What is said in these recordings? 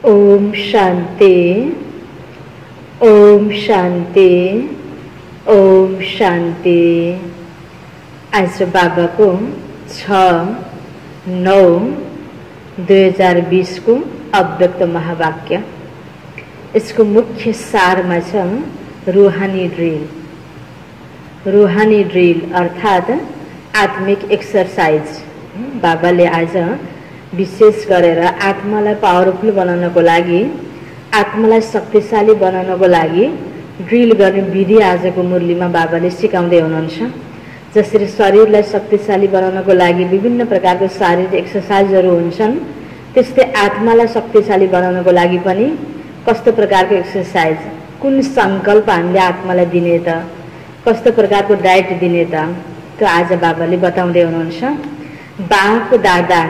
ओम शांति, ओम शांति, ओम शांति। आज बाबा को 6/9/2020 को अव्यक्त महावाक्य। इसको मुख्य सारमा छ रूहानी ड्रिल। रूहानी ड्रिल अर्थात आत्मिक एक्सरसाइज। बाबाले आज विशेष गरेर आत्मालाई पावरफुल बनाउनको लागि, आत्मालाई शक्तिशाली बनाउनको लागि ड्रिल गर्ने विधि आजको मुरलीमा बाबाले सिकाउँदै हुनुहुन्छ। जसरी शरीरलाई शक्तिशाली बनाउनको लागि विभिन्न प्रकारको शारीरिक एक्सरसाइजहरू हुन्छन्, त्यस्तै आत्मालाई शक्तिशाली बनाउनको लागि पनि कस्तो प्रकारको एक्सरसाइज, कुन संकल्प हामीले आत्मालाई दिने त, कस्तो प्रकारको डाइट दिने त, त्यो आज बाबाले बताउँदै हुनुहुन्छ। बाप दादा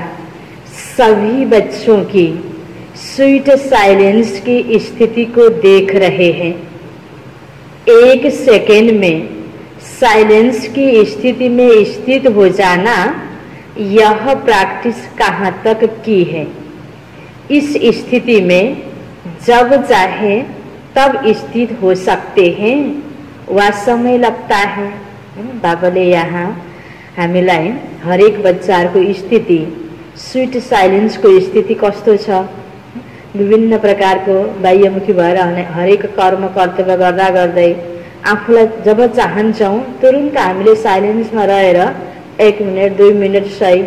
सभी बच्चों की स्वीट साइलेंस की स्थिति को देख रहे हैं। 1 सेकेंड में साइलेंस की स्थिति में स्थित हो जाना, यह प्रैक्टिस कहाँ तक की है। इस स्थिति में जब चाहे तब स्थित हो सकते हैं, वह समय लगता है। बाबाले यहाँ हामीलाई हरेक बच्चाहरूको स्थिति, स्वीट साइलेंस को स्थिति कस्तो छ, विभिन्न प्रकारको बाह्यमुखी भएर हरेक कर्म कर्तव्य गर्दा गर्दै आफूलाई जब चाहन्छौँ तुरुन्त हामीले साइलेन्समा रहेर 1 मिनट 2 मिनट सही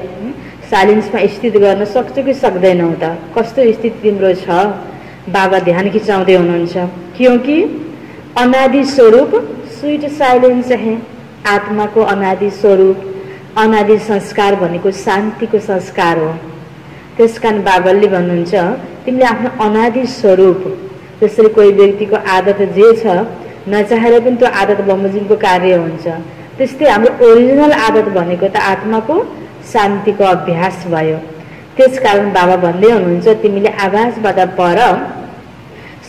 साइलेन्समा स्थित गर्न सक्छौँ कि सक्दैनौँ त। कस्तो स्थिति तिम्रो छ, बाबा ध्यान खिचाउँदै हुनुहुन्छ। क्योंकि अनादि स्वरूप स्वीट साइलेंस है। आत्माको अनादि स्वरूप, अनादि संस्कार भनेको शान्तिको संस्कार हो। त्यसकारण बाबाले भन्नुहुन्छ तिमीले आफ्नो अनादि स्वरूप, जसरी कोही व्यक्तिको आदत जे छ नचाहेर पनि त्यो आदत बमोजिमको कार्य हुन्छ, त्यस्तै हाम्रो ओरिजिनल आदत भनेको त आत्माको शान्तिको अभ्यास भयो। त्यसकारण बाबा भन्दै हुनुहुन्छ तिमीले आवाजबाट पर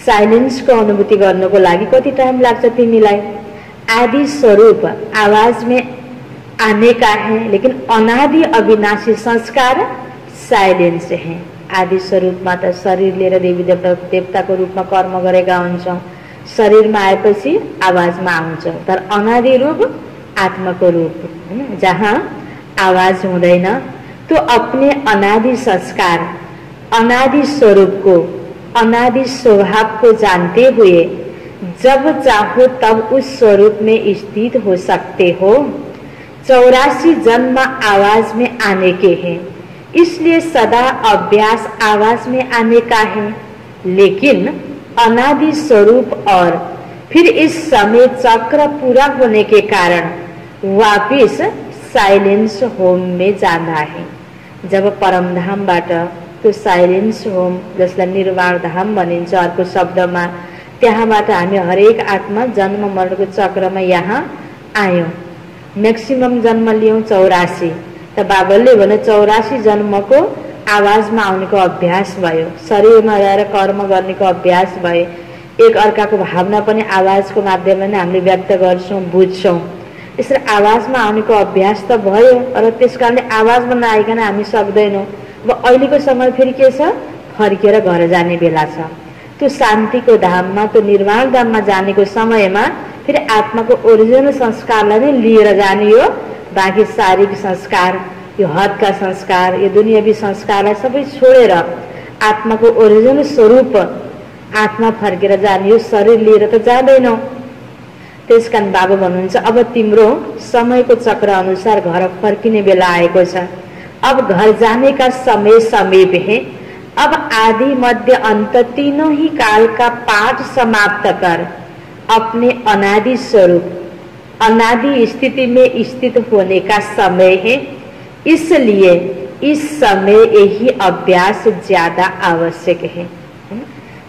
साइलेन्सको अनुभूति गर्नको लागि कति टाइम लाग्छ तिमीलाई। आदि स्वरूप आवाज में आने का है, लेकिन अनादि अविनाशी संस्कार साइलेंस है। आदि स्वरूपमा त शरीर लिएर देवी देवताको रूपमा कर्म गरेका हुन्छौँ, शरीरमा आएपछि आवाजमा आउँछ। तर अनादि रूप आत्माको रूप, जहाँ आवाज हुँदैन, तो अपने अनादि संस्कार, अनादि स्वरूप को, अनादि स्वभाव को जानते हुए जब चाहो तब उस स्वरूप में स्थित हो सकते हो। 84 जन्म आवाज में आने के हैं, इसलिए सदा अभ्यास आवाज में आने का है। लेकिन अनादि स्वरूप और फिर इस समय चक्र पूरा होने के कारण वापिस साइलेंस होम में जाना है। जब परमधामबाट त्यो साइलेंस होम, जसलाई निर्वाण धाम भनिन्छ अर्को शब्दमा, त्यहाँबाट हामी हरेक आत्मा जन्म मरणको चक्रमा यहाँ आयौँ। मैक्सिमम जन्म लियौँ 84, त बाबाले भने 84 जन्मको आवाजमा आउनेको अभ्यास भयो, शरीरमा रहेर कर्म गर्नेको अभ्यास भयो। एक अर्काको भावना पनि आवाजको माध्यमले नै हामीले व्यक्त गर्छौँ, बुझ्छौँ। यसरी आवाजमा आउनेको अभ्यास त भयो, र त्यसकारणले आवाजमा नआइकन हामी सक्दैनौँ। अब अहिलेको समय फेरि के छ, फर्केर घर जाने बेला छ। त्यो शान्तिको धाममा, त्यो निर्वाण धाममा जानेको समयमा फेरि आत्माको ओरिजिनल संस्कारलाई नै लिएर जाने हो। बाँकी शारीरिक संस्कार, यो हदका संस्कार, यो दुनियावी संस्कारलाई सबै छोडेर आत्माको ओरिजिनल स्वरूप आत्मा फर्केर जाने हो। शरीर लिएर त जाँदैनौ। त्यसकारण बाबा भन्नुहुन्छ अब तिम्रो समयको चक्र अनुसार घर फर्किने बेला आएको छ। अब घर जाने का समय समीप है। अब आदि मध्य अंत तीनों ही काल का पाठ समाप्त कर अपने अनादि स्वरूप, अनादि स्थिति में स्थित होने का समय है। इसलिए इस समय यही अभ्यास ज्यादा आवश्यक है।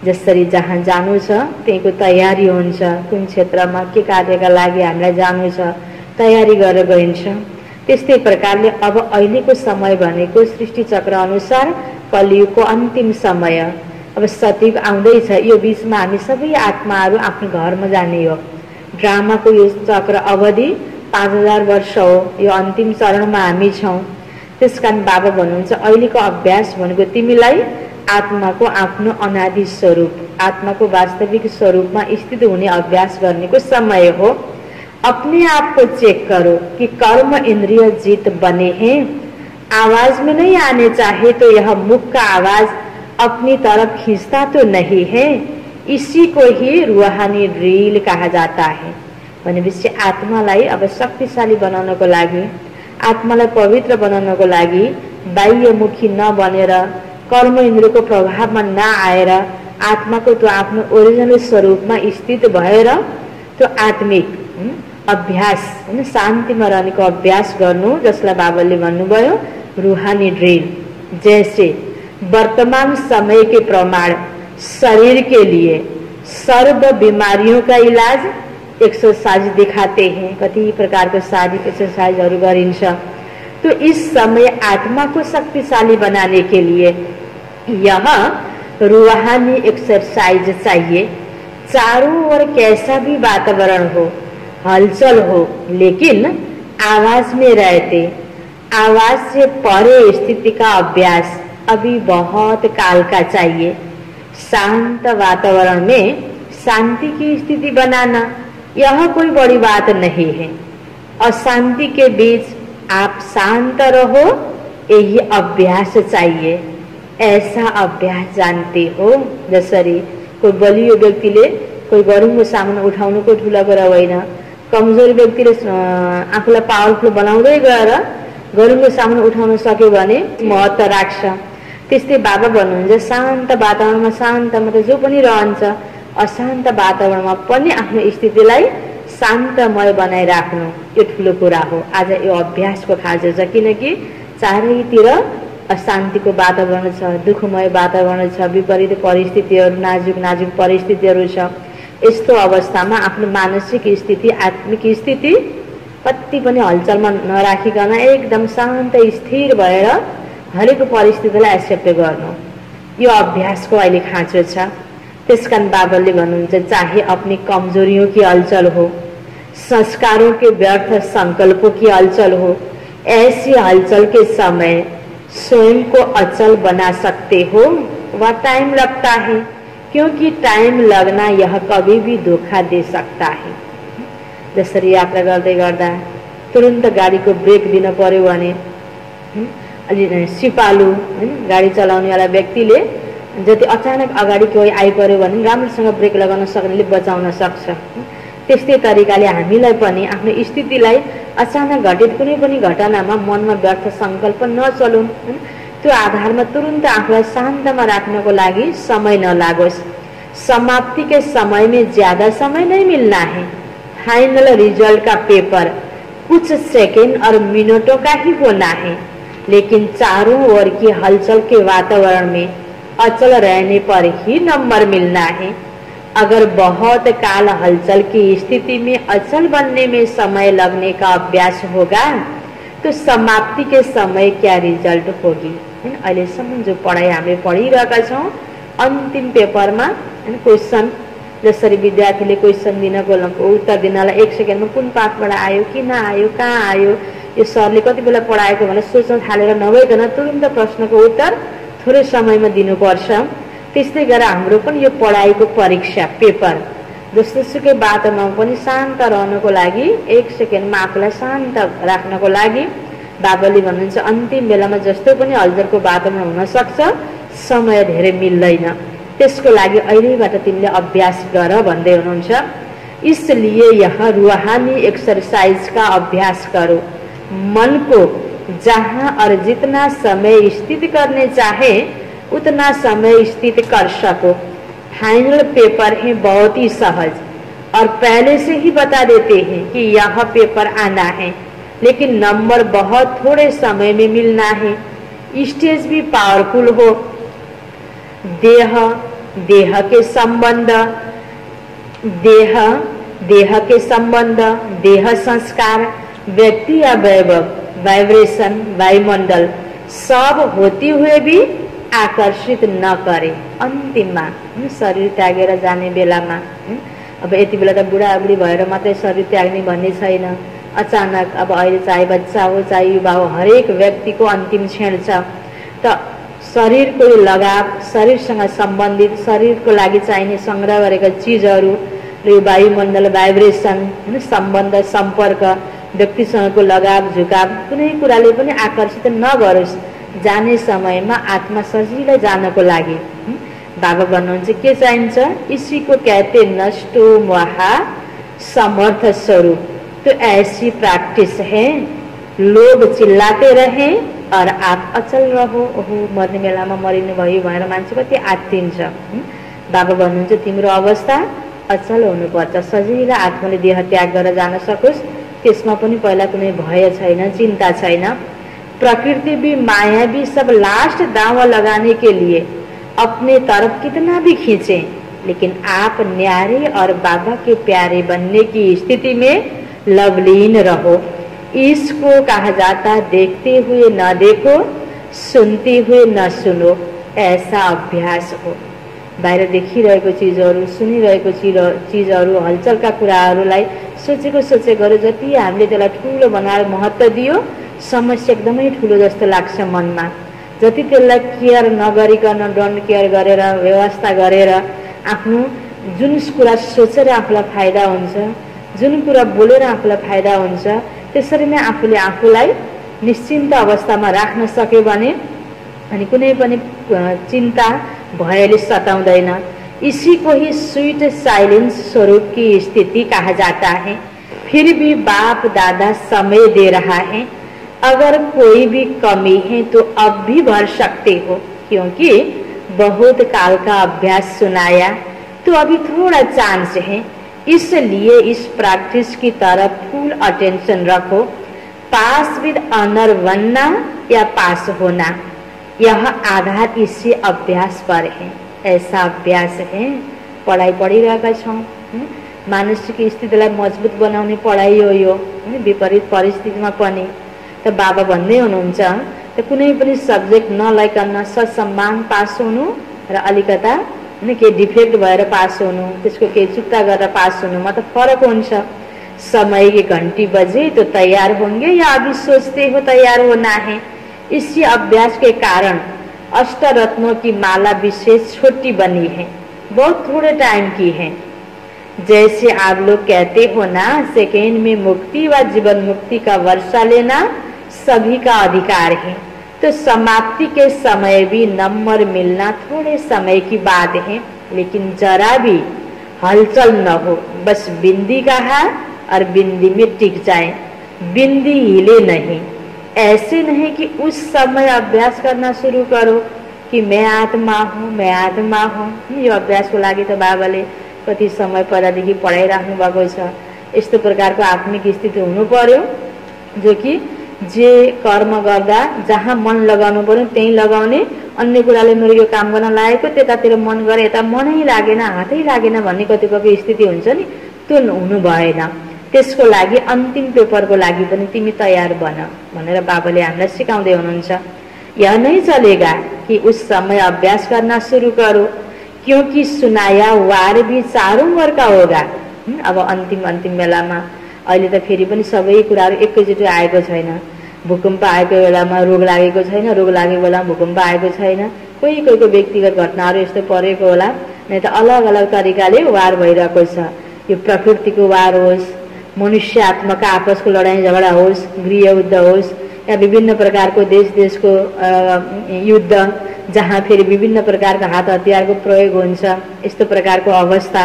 जसरी जहाँ जानु छ त्यहीको तयारी हुन्छ, कुन क्षेत्रमा के कार्यका लागि हामीलाई जानु छ तयारी गरेर गइन्छ। त्यस्तै प्रकारले अब अहिलेको समय भनेको सृष्टि चक्र अनुसार कलियुगको अन्तिम समय। अब सतयुग आउँदैछ, यो बीचमा हामी सबै आत्माहरू आफ्नो घरमा जाने हो। ड्रामाको यो चक्र अवधि 5000 वर्ष हो। यो अन्तिम चरणमा हामी छौँ। त्यसकारण बाबा भन्नुहुन्छ अहिलेको अभ्यास भनेको तिमीलाई आत्माको आफ्नो अनादि स्वरूप, आत्माको वास्तविक स्वरूपमा स्थित हुने अभ्यास गर्नेको समय हो। अपने आप को चेक करो कि कर्म इंद्रिय जीत बने हैं। आवाज में नहीं आने चाहे तो यह मुख का आवाज अपनी तरफ खींचता तो नहीं है। इसी को ही रूहानी ड्रिल कहा जाता है। भनेपछि आत्मालाई अब शक्तिशाली बनाउनको लागि, आत्मालाई पवित्र बनाउनको लागि बाह्यमुखी नबनेर, कर्म इन्द्रियको प्रभावमा नआएर, आत्माको त्यो आफ्नो ओरिजिनल स्वरूपमा स्थित भएर त्यो आत्मिक अभ्यास, हैन, शान्तिमा रहनेको अभ्यास गर्नु, जसलाई बाबाले भन्नुभयो रूहानी ड्रिल। जैसे वर्तमान समय के प्रमाण शरीर के लिए सर्व बीमारियों का इलाज एक्सरसाइज दिखाते हैं। कति प्रकारको शारीरिक एक्सरसाइजहरू गरिन्छ। तो इस समय आत्मा को शक्तिशाली बनाने के लिए यह रूहानी एक्सरसाइज चाहिए। चारों ओर कैसा भी वातावरण हो, हलचल हो, लेकिन आवाज में रहते, आवाज से परे स्थिति का अभ्यास अभी बहुत काल का चाहिए। शांत वातावरण में शांति की स्थिति बनाना यह कोई बड़ी बात नहीं है। अशांति के बीच आप शांत रहो, यही अभ्यास चाहिए। ऐसा अभ्यास जानते हो, जसरी कोही बलियो व्यक्तिले कोही गरुङको सामान उठाउनुको ठुला कुरा होइन, कमजोर व्यक्तिले आफूलाई पावरफुल बनाउँदै गएर गरुङको सामान उठाउन सक्यो भने महत्त्व राख्छ। त्यस्तै बाबा भन्नुहुन्छ शान्त वातावरणमा शान्तमा त जो पनि रहन्छ, अशान्त वातावरणमा पनि आफ्नो स्थितिलाई शान्तमय बनाइराख्नु यो ठुलो कुरा हो। आज यो अभ्यासको खाँचो छ, किनकि चारैतिर अशान्तिको वातावरण छ, दुःखमय वातावरण छ, विपरीत परिस्थितिहरू, नाजुक नाजुक परिस्थितिहरू छ। यस्तो अवस्थामा आफ्नो मानसिक स्थिति, आत्मिक स्थिति कति पनि हलचलमा नराखिकन एकदम शान्त स्थिर भएर हरेक परिस्थितिलाई एक्सेप्ट गर्नु, यो अभ्यासको अहिले खाँचो छ। त्यसकारण बाबाले भन्नुहुन्छ चाहे अपनी कमजोरियों की हलचल हो, संस्कारों के व्यर्थ संकल्पों की हलचल हो, ऐसी हलचल के समय स्वयं को अचल बना सकते हो। वह टाइम लगता है, क्योंकि टाइम लगना यह कभी भी धोखा दे सकता है। जसरी यात्रा गर्दै गर्दा तुरन्त गाडीको ब्रेक दिन पर्यो भने अलि सिपालु गाडी चलाउनेवाला व्यक्तिले जति अचानक अगाडि कोही आइपर्यो भने राम्रोसँग ब्रेक लगाउन सक्नेले बचाउन सक्छ। त्यस्तै तरिकाले हामीलाई पनि आफ्नो स्थितिलाई अचानक घटित कुनै पनि घटनामा मनमा व्यर्थ संकल्प नचलुन्, त्यो आधारमा तुरन्त आफूलाई शान्तमा राख्नको लागि समय नलागोस्। समाप्ति के समय में ज्यादा समय नहीं मिलना है। फाइनल रिजल्ट का पेपर कुछ सेकंड और मिनटों का ही होना है, लेकिन चारों ओर की हलचल के वातावरण में अचल रहने पर ही नंबर मिलना है। अगर बहुत काल हलचल की स्थिति में अचल बनने में समय लगने का अभ्यास होगा तो समाप्ति के समय क्या रिजल्ट होगी। अहिलेसम्म जो पढाइ हामीले पढिरहेका छौं, अन्तिम पेपरमा क्वेशन जसरी विद्यार्थीले क्वेशन दिनको उत्तर दिनलाई 1 सेकेन्डमा कुन पाठबाट आयो, किन आयो, कहाँ आयो, यो सरले कति बेला पढाएको भनेर सोच्न थालेर नभइकन तुरन्त प्रश्नको उत्तर थोरै समयमा दिनुपर्छ। त्यस्तै गरेर हाम्रो पनि यो पढाइको परीक्षा पेपर जसोसुकै बाटोमा पनि शान्त रहनको लागि 1 सेकेन्डमा आफूलाई शान्त राख्नको लागि बाबाले भन्नुहुन्छ अन्तिम बेलामा जस्तो पनि हलचलको वातावरण हुन सक्छ, समय धेरै मिल्दैन, त्यसको लागि अहिलेबाट तिमीले अभ्यास गर भन्दै हुनुहुन्छ। इसलिए यह रूहानी एक्सरसाइज का अभ्यास करो। मन को जहां और जितना समय स्थित करने चाहे उतना समय स्थित कर सको। फाइनल पेपर है बहुत ही सहज और पहले से ही बता देते हैं कि यह पेपर आना है, लेकिन नंबर बहुत थोड़े समय में मिलना है। स्टेज भी पावरफुल हो। देह के संबंध, देह संस्कार, व्यक्ति या वैभव, वाइब्रेशन, वायुमंडल सब होते हुए भी आकर्षित न करे। अन्तिममा शरीर त्यागेर जाने बेलामा अब यति बेला त बुढाबुढी भएर मात्रै शरीर त्याग्ने भन्ने छैन। अचानक अब अहिले चाहे बच्चा हो चाहे युवा हो, हरेक व्यक्तिको अन्तिम क्षण छ। त शरीरको लगाव, शरीरसँग सम्बन्धित, शरीरको लागि चाहिने सङ्ग्रह गरेका चिजहरू, यो वायुमण्डल, भाइब्रेसन, होइन, सम्बन्ध, सम्पर्क, व्यक्तिसँगको लगाव, झुकाव, कुनै कुराले पनि आकर्षित नगरोस्। जाने समयमा आत्मा सजिलै जानको लागि बाबा भन्नुहुन्छ के चाहिन्छ? इसी को कहते नष्टो महा समर्थ स्वरूप। तो ऐसी प्रैक्टिस है, लोग चिल्लाते रहे और आप अचल रहो। ओहो, मर्ने बेलामा मरिनु भयो भनेर मान्छे कति आत्तिन्छ। बाबा भन्नुहुन्छ तिम्रो अवस्था अचल हुनुपर्छ, सजिलै आत्माले देह त्याग गरेर जान सकोस्। त्यसमा पनि पहिला कुनै भय छैन, चिन्ता छैन। प्रकृति भी, माया भी सब लास्ट दांव लगाने के लिए अपने तरफ कितना भी खींचे, लेकिन आप न्यारे और बाबा के प्यारे बनने की स्थिति में लवलीन रहो। इसको कहा जाता देखते हुए न देखो, सुनते हुए न सुनो, ऐसा अभ्यास हो। बाहिर देखिरहेको चिजहरू, सुनिरहेको चिजहरू, हलचलका कुराहरूलाई सोचेको गरे जति हामीले त्यसलाई ठुलो बनाएर महत्त्व दियो, समस्या एकदमै ठुलो जस्तो लाग्छ मनमा। जति त्यसलाई केयर नगरिकन, डोन्ट केयर गरेर, व्यवस्था गरेर, आफ्नो जुन कुरा सोचेर आफूलाई फाइदा हुन्छ, जुन कुरा बोलेर आफूलाई फाइदा हुन्छ, त्यसरी नै आफूले आफूलाई निश्चिन्त अवस्थामा राख्न सक्यो भने अनि कुनै पनि चिन्ता भयले सताउँदैन। इसी को ही स्वीट साइलेंस स्वरूप की स्थिति कहा जाता है। फिर भी बाप दादा समय दे रहा है, अगर कोई भी कमी है तो अब भी भर सकते हो, क्योंकि बहुत काल का अभ्यास सुनाया, तो अभी थोड़ा चांस है। इसलिए इस प्रैक्टिस की तरफ फुल अटेंशन रखो। पास विद ऑनर बनना या पास होना, यह आधार इसी अभ्यास पर है। ऐसा अभ्यास है। पढाइ पढिरहेका छौँ, मानसिक स्थितिलाई मजबुत बनाउने पढाइ हो यो, विपरीत परिस्थितिमा पनि। त बाबा भन्दै हुनुहुन्छ त कुनै पनि सब्जेक्ट नलाइकन ससम्मान पास हुनु र अलिकता केही डिफेक्ट भएर पास हुनु, त्यसको केही चुक्ता गरेर पास हुनुमा त फरक हुन्छ। समय की घंटी बजे तो तैयार होंगे या अभी सोचते हो तैयार होना है। इसी अभ्यास के कारण अष्टरत्नों की माला विशेष छोटी बनी है, बहुत थोड़े टाइम की है। जैसे आप लोग कहते हो ना, सेकेंड में मुक्ति व जीवन मुक्ति का वर्षा लेना सभी का अधिकार है, तो समाप्ति के समय भी नंबर मिलना थोड़े समय की बात है। लेकिन जरा भी हलचल न हो, बस बिंदी का हाथ और बिंदी में टिक जाए, बिंदी हिले नहीं। ऐसे नहीं कि उस समय अभ्यास करना शुरू करो कि मैं आत्मा हूँ, मैं आत्मा हूँ। यो अभ्यासको लागि त बाबाले कति समय पहिलादेखि पढाइराख्नु भएको छ। यस्तो प्रकारको आत्मिक स्थिति हुनु पर्यो जो कि जे कर्म गर्दा जहाँ मन लगाउनु पर्यो त्यही लगाउने, अन्य कुराले मेरो यो काम गर्न लागेको त्यतातिर मन गरे यता मनै लागेन, हातै लागेन भन्ने कतिपयको स्थिति हुन्छ नि, त्यो हुनु भएन। त्यसको लागि अन्तिम पेपरको लागि पनि तिमी तयार बन भनेर बाबाले हामीलाई सिकाउँदै हुनुहुन्छ। यह नहीं चलेगा कि उस समय अभ्यास करना शुरू करो, क्योंकि सुनाया वार भी चारों ओर का होगा। अब अन्तिम बेलामा अहिले त फेरि पनि सबै कुराहरू एकैचोटि आएको छैन। भूकम्प आएको बेलामा रोग लागेको छैन, रोग लागेको बेलामा भूकम्प आएको छैन। कोहीको व्यक्तिगत घटनाहरू यस्तो परेको होला, नै त अलग अलग तरिकाले वार भइरहेको छ। यो प्रकृतिको वार होस्, मनुष्य आत्माका आपसको लडाईँ झगडा होस्, गृह युद्ध होस्, या विभिन्न प्रकारको देशको युद्ध जहाँ फेरि विभिन्न प्रकारका हात हतियारको प्रयोग हुन्छ, यस्तो प्रकारको अवस्था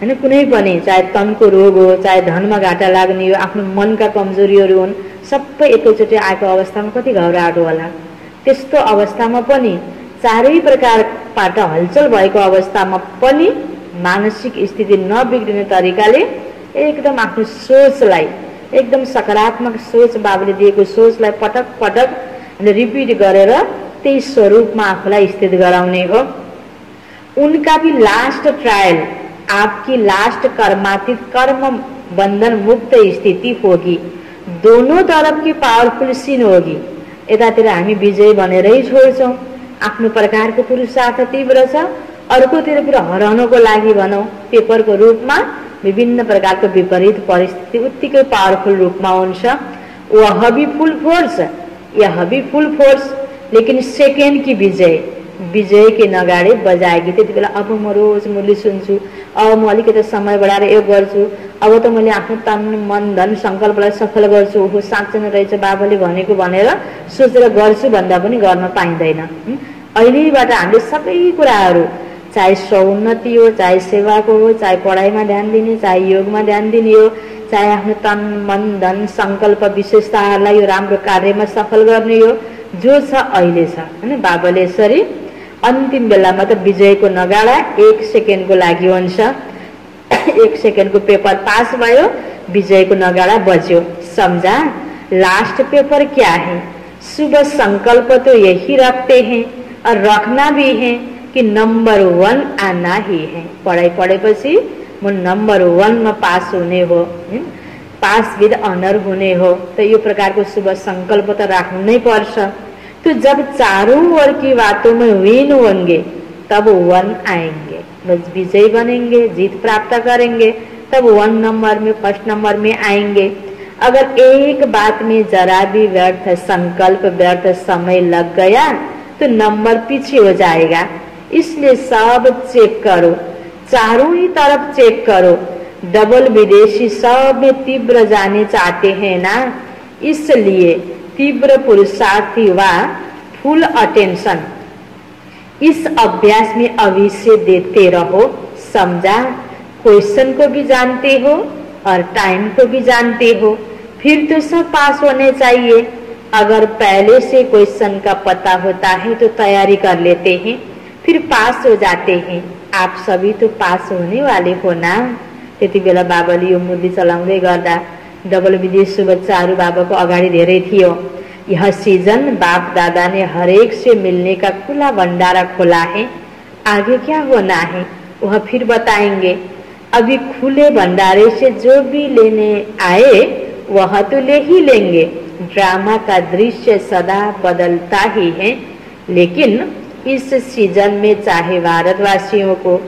हैन। कुनै पनि चाहे तनको रोग हो, चाहे धनमा घाटा लाग्ने हो, आफ्नो मनका कमजोरीहरू हुन्, सबै एकैचोटि आएको अवस्थामा कति घबराहट होला। त्यस्तो अवस्थामा पनि चारै प्रकारबाट हलचल भएको अवस्थामा पनि मानसिक स्थिति नबिग्रिने तरिकाले एकदम आफ्नो सोचलाई, एकदम सकारात्मक सोच, बाबुले दिएको सोचलाई पटक पटक रिपिट गरेर त्यही स्वरूपमा आफूलाई स्थित गराउने हो। उनका भी लास्ट ट्रायल आपकी लास्ट कर्मातीत कर्म बंधन मुक्त स्थिति होगी। दोनों तरफ की पावरफुल सीन होगी। यतातिर हामी विजय भनेरै छोड्छौँ, आफ्नो प्रकारको पुरुषार्थ तीव्र छ, अर्कोतिर फेरि हराउनको लागि भनौँ पेपरको रूपमा विभिन्न प्रकारको विपरीत परिस्थिति उत्तिकै पावरफुल रूपमा हुन्छ। वह भी फुल फोर्स, यह भी फुल फोर्स। लेकिन सेकेन्ड की विजय, विजय के नगाडे बजाएगी। त्यति बेला अब म रोज मुरली सुन्छु, अब म अलिकति समय बढाएर यो गर्छु, अब त मैले आफ्नो तन मन धन सङ्कल्पलाई सफल गर्छु, हो साँच्चै नै रहेछ बाबाले भनेको भनेर सोचेर गर्छु भन्दा पनि गर्न पाइँदैन। अहिलेबाट हामीले सबै कुराहरू, चाहे सौन्नति हो, चाहे सेवाको हो, चाहे पढाइमा ध्यान दिने, चाहे योगमा ध्यान दिने हो, चाहे आफ्नो तन मन धन सङ्कल्प विशेषताहरूलाई यो राम्रो कार्यमा सफल गर्ने हो, जो छ अहिले छ हैन। बाबाले यसरी अन्तिम बेलामा त विजयको नगाडा 1 सेकेन्डको लागि हुन्छ। 1 सेकेन्डको पेपर पास भयो, विजयको नगाडा बज्यो। समझा? लास्ट पेपर क्या है? शुभ संकल्प तो यही रखते हैं और रखना भी है कि नंबर 1 आना ही है। पढाइ पढेपछि म नंबर 1 में पास होने हो, पास विद ऑनर होने हो, तो यो प्रकारको शुभ संकल्प तो राख्नु नै पर्छ। तो जब चारों ओर की बातों में विन होंगे तब 1 आएंगे, बस विजय बनेंगे, जीत प्राप्त करेंगे, तब 1 नंबर में, फर्स्ट नंबर में आएंगे। अगर एक बात में जरा भी व्यर्थ संकल्प, व्यर्थ समय लग गया तो नंबर पीछे हो जाएगा। इसलिए सब चेक करो, चारों ही तरफ चेक करो। डबल विदेशी सब में तीव्र जाने चाहते हैं ना, इसलिए तीव्र पुरुषार्थी व फुल अटेंशन इस अभ्यास में अवश्य देते रहो। समझा? क्वेश्चन को भी जानते हो और टाइम को भी जानते हो, फिर तो सब पास होने चाहिए। अगर पहले से क्वेश्चन का पता होता है तो तैयारी कर लेते हैं, फिर पास हो जाते हैं। आप सभी तो पास होने वाले हो ना। त्यति बेला बाबाले यो मुरली चलाउँदै गर्दा डबल विदेशी बच्चाहरू बाबाको अगाडि धेरै थियो। यह सीजन बाप दादा ने हरेक से मिलने का खुला भंडारा खोला है, आगे क्या होना है वह फिर बताएंगे। अभी खुले भंडारे से जो भी लेने आए वह तो ले ही लेंगे। ड्रामा का दृश्य सदा बदलता ही है, लेकिन इस सीजन में चाहे भारतवासियों को,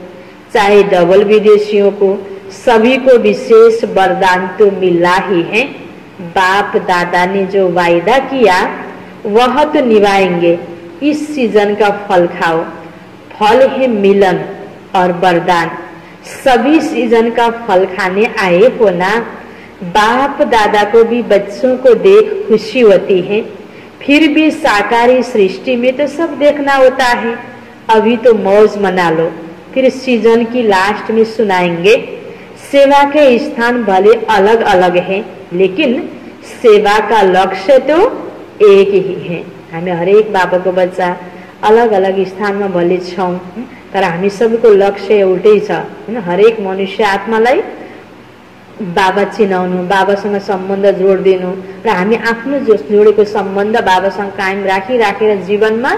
चाहे डबल विदेशियों को, सभी को विशेष वरदान तो मिला ही है। बाप दादा ने जो वायदा किया वह तो निभाएंगे। इस सीजन का फल खाओ, फल है मिलन और वरदान। सभी सीजन का फल खाने आए हो ना। बाप दादा को भी बच्चों को देख खुशी होती है, फिर भी साकारी सृष्टि में तो सब देखना होता है। अभी तो मौज मना लो, फिर सीजन की लास्ट में सुनाएंगे। सेवा के स्थान भले अलग अलग हैं, लेकिन सेवा का लक्ष्य तो एक ही है। हामी हरेक बाबाको बच्चा अलग अलग स्थानमा भले छौं, तर हामी सबैको लक्ष्य एउटै छ हैन। हरेक मनुष्य आत्मालाई बाबा चिनाउनु, बाबासँग सम्बन्ध जोड्दिनु र हामी आफ्नो जोडेको सम्बन्ध बाबासँग कायम राखेर जीवनमा